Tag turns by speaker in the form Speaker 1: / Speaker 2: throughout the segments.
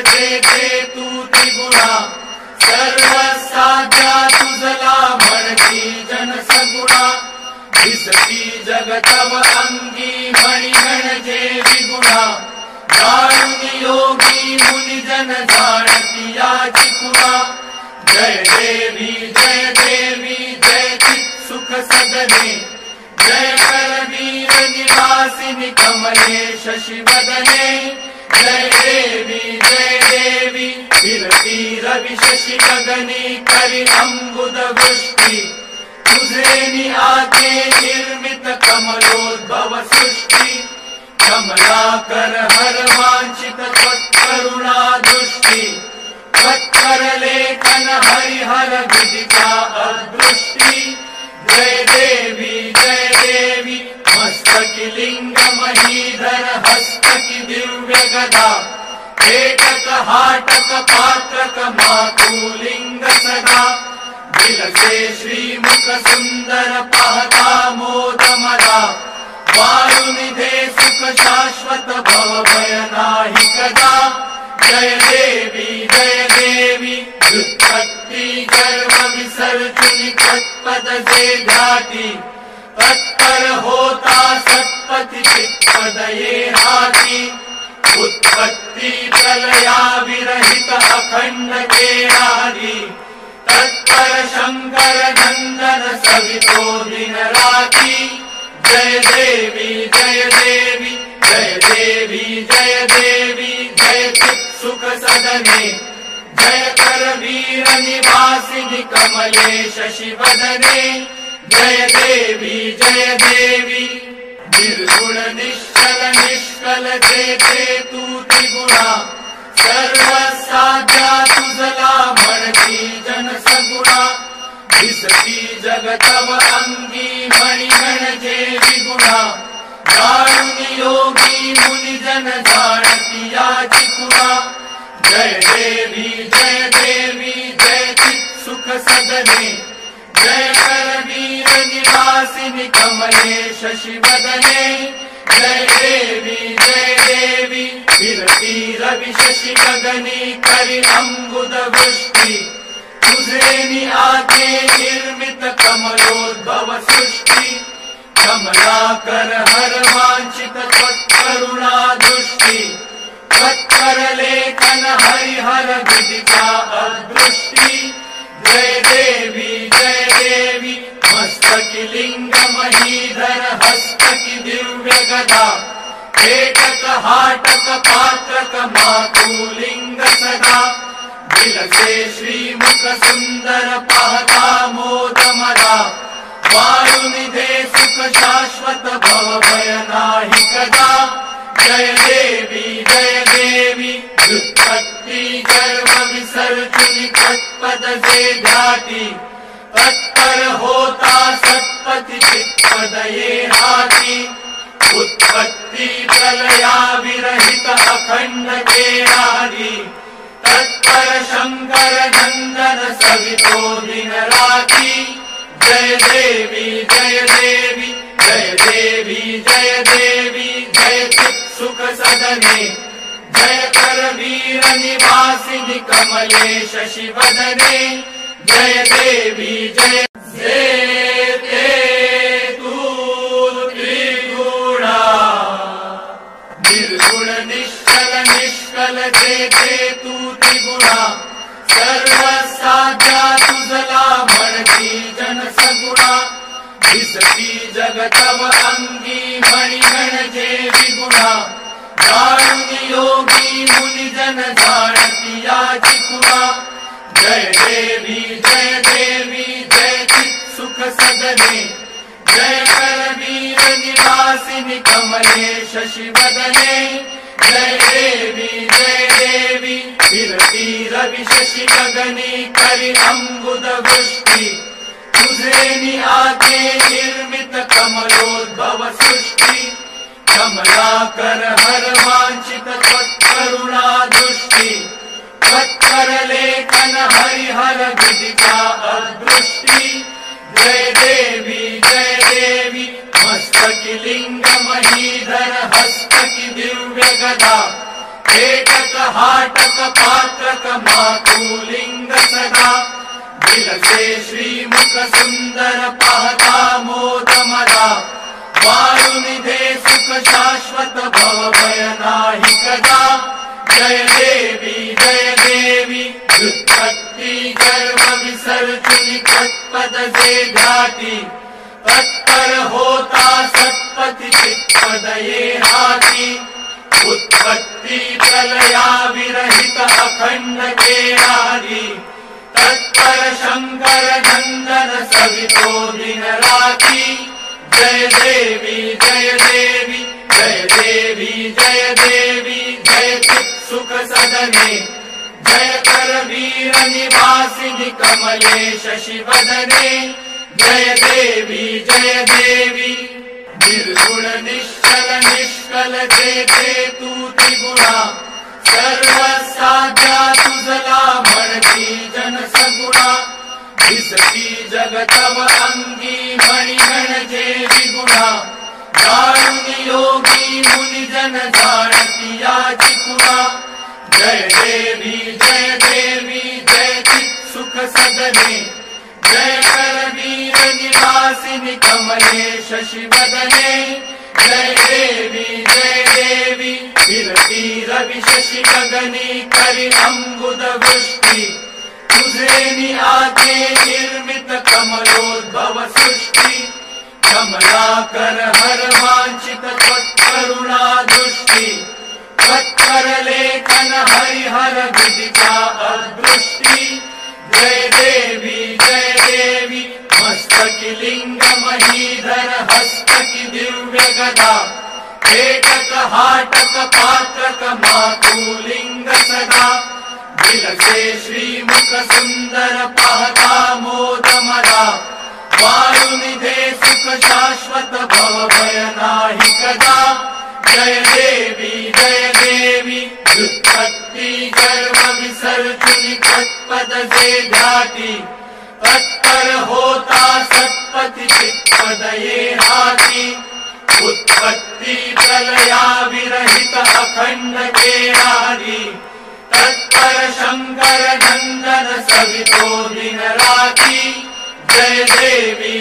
Speaker 1: जेथे तू त्रिगुणा सर्वसाध्या तुझला म्हणती जन सगुणा दिसती जगतव अंगी मणी म्हणजे विगुणा जाणून योगी मुनिजन जाणती याची खुणा जय देवी जय चित सुख सदने जय करवीर निवासिनी कमले शशिवदने जय देवी फिरती रवि शशि गगनी करी अंबुद वृष्टि तुझे आके निर्मित कमलोद्भव सृष्टि कमलाकर हर वांछित त्वत्करुणा दृष्टि त्वत्कर लेखन हरिहर विदिता अदृष्टि जय देवी मस्तकी लिंग महीधर हस्तकी दिव्य गदा एकक हाटक पात्रक मातुलिंग सदा दिलसे श्रीमुख सुंदर पाहता मोद मदा वायुनिधे सुख शाश्वत भव भय नाही कदा जय देवी व्युत्पत्ति गर्भ विसर्जनी तत्पद जे ध्याती तत्पर होता सत्पति चित्पद ये हाती उत्पत्ति प्रलया विरहित अखंड केरारी तत्पर शंकर नंदन सवितो दिन राती जय देवी जय चित सुख सदने जय करवीर निवासिनी कमले शशिवदने जय देवी निर्गुण निश्चल निष्कल जेथे तू त्रिगुणा सर्वसाध्या तुझला म्हणती जन सगुणा दिसती जगतव अंगी मणी म्हणजे विगुणा जाणून योगी मुनिजन जाणती याची खुणा जय देवी जय चित सुख सदने जय करवीर निवासिनी कमले शशिवदने जय देवी फिरती रवि शशि गगनी करी अंबुद वृष्टि तुझे आके निर्मित कमलोद्भव सृष्टि कमलाकर हर वांछित त्वत्करुणा दृष्टि त्वत्कर लेखन हरिहर विदिता अदृष्टि जय देवी मस्तकी लिंग महीधर हस्तकी दिव्य गदा एकक हाटक पात्रक मातुलिंग सदा दिलसे श्रीमुख सुंदर पाहता मोद मदा वायुनिधे सुख शाश्वत भव भय नाही कदा जय देवी व्युत्पत्ति गर्भ विसर्जनी तत्पद जे ध्याती तत्पर होता सत्पति चित्पद ये हाती उत्पत्ति प्रलया विरहित अखंड केरारी तत्पर शंकर नंदन सवितो दिन राती जय देवी जय चित सुख सदने जय करवीर निवासिनी कमले शशिवदने जय देवी जय तू त्रिगुणा निर्गुण निश्चल जेथे तू त्रिगुणा सर्वसाध्या तुझला म्हणती जन सगुणा दिसती जगतव अंगी मणी म्हणजे विगुणा जाणून योगी मुनिजन जाणती याची खुणा जय देवी जय चित सुख सदने जय करवीर निवासिनी कमले शशिवदने जय देवी फिरती रवि शशि गगनी करी अंबुद वृष्टि तुझे आके निर्मित कमलोद्भव सृष्टि कमलाकर हर वांछित त्वत्करुणा दृष्टि त्वत्कर लेखन हरिहर विदिता अदृष्टि जय देवी मस्तकी लिंग महीधर हस्तकी दिव्य गदा एकक हाटक पात्रक मातुलिंग सदा दिलसे श्रीमुख सुंदर पाहता मोद मला वारुनिधे सुख शाश्वत भव भय नाही कदा जय देवी व्युत्पत्ति गर्भ विसर्जनी तत्पद से घाटी तत्पर होता सत्पति चित्पद ये हाथी उत्पत्ति प्रलया विरहित अखंड के आदि तत्पर शंकर नंदन सवितो दिन राती जय देवी जय देवी जय देवी जय देवी जय चित् सुख सदने जय कर वीर निवासिनि कमले शशि वदने जय देवी निर्गुण निश्चल निष्कल जेते तू त्रिगुणा सर्व साध्या तुझला म्हणती जन सगुणा दिसती जगतव अंगी मणिगण जे विगुणा जाणून योगी मुनि जन जाणती याची कुणा जय देवी जय चित् सुख सदने जय कर वीर निवासिनि कमले शशि वदने जय देवी विरती रवि शशि गगनी करि अंबुद वृष्टि तुझे आके निर्मित कमलोद्भव सृष्टि कमलाकर हर वांछित त्वत्करुणा दृष्टि त्वत्कर लेखन हरिहर विदिता अदृष्टि जय देवी मस्तकी लिंग महीधर हस्तकी दिव्य गदा एकक हाटक पात्रक मातुलिंग सदा दिलसे श्रीमुख सुंदर पाहता मोद मला वारुनिधे सुख शाश्वत भव भय नाही कदा जय देवी व्युत्पत्ति गर्भ विसर्जनी तत्पद से घाटी तत्पर होता सत्पति चित्पद ये हाथी उत्पत्ति प्रलया विरहित अखंड के आदि तत्पर शंकर नंदन सवितो दिन राती जय देवी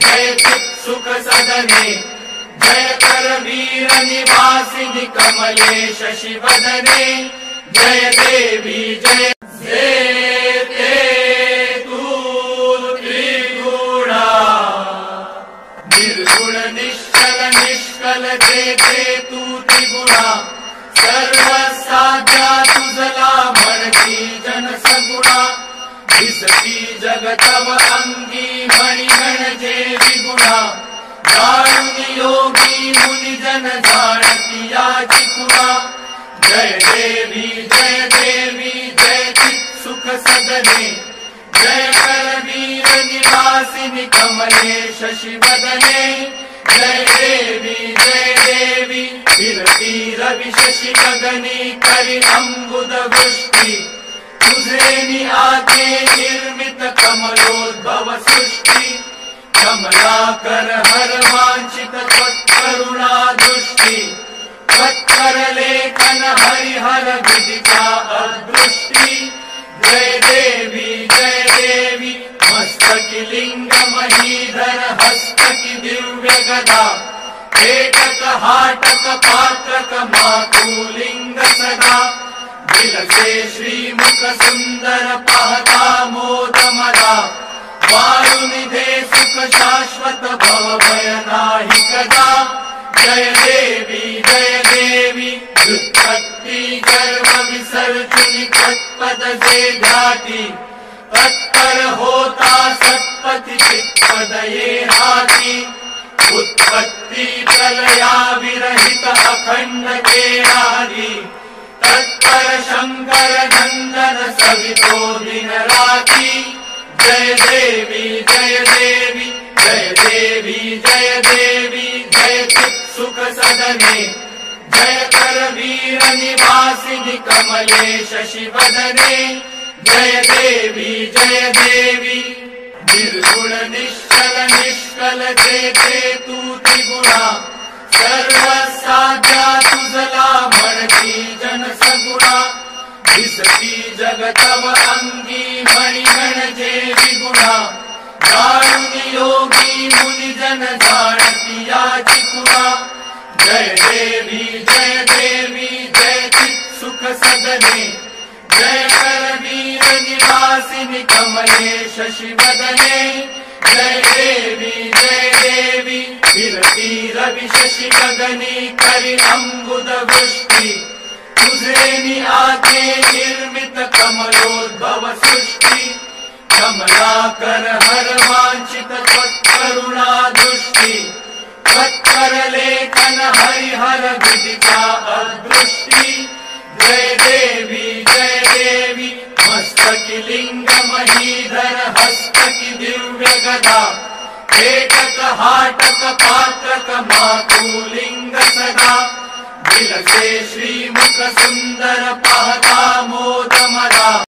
Speaker 1: जय चित् सुख सदने जय कर वीर निवासिनि कमले शशि वदने जय देवी जेते तू त्रिगुणा निर्गुण निश्चल निष्कल जेते तू त्रिगुणा सर्व साध्या तुझला म्हणती जन सगुणा दिसती जगतव अंगी मणिगण जे विगुणा जाणून योगी मुनि जन जाणती याची कुणा जय देवी जय चित् सुख सदने जय कर वीर निवासिनि कमले शशि वदने जय देवी विरती रवि शशि गगनी करि अंबुद वृष्टि तुझे आके निर्मित कमलोद्भव सृष्टि कमलाकर हर वांछित त्वत्करुणा दृष्टि त्वत्कर लेखन हरिहर विदिता अदृष्टि जय देवी मस्तकी लिंग महीधर हस्तकी दिव्य गदा एकक हाटक पात्रक मातुलिंग सदा दिलसे श्रीमुख सुंदर पाहता मोद मला वारुनिधे सुख शाश्वत भव भय नाही कदा जय देवी व्युत्पत्ति गर्भ विसर्जनी तत्पद से घाटी तत्पर होता सत्पति चित्पद ये हाथी उत्पत्ति प्रलया विरहित अखंड के आदि तत्पर शंकर नंदन सवितो दिन राती जय देवी जय चित् सुख सदने जय कर वीर निवासिनि कमले शशि वदने जय देवी निर्गुण निश्चल निष्कल जेते तू त्रिगुणा सर्व साध्या दिसती जगतव अंगी मणिगण जे विगुणा जाणुनि योगी मुनिजन जाणती याची खुणा जय देवी जय चित् सुख सदने जय करवीर निवासिनि कमले शशिवदने जय देवी विरती रवि शशि गगनी करि अम्बुद वृष्टि तुझे आते निर्मित कमलोद्भव सृष्टि कमलाकर हर वांछित त्वत्करुणा दृष्टि त्वत्कर लेखन हरिहर विदिता अदृष्टि जय देवी मस्तकि लिंग महीधर हस्तकि दिव्य गदा पेटक हाटक पात्रक मातुलिंग सदा दिलसे श्रीमुख सुंदर पाहता मोद मदा।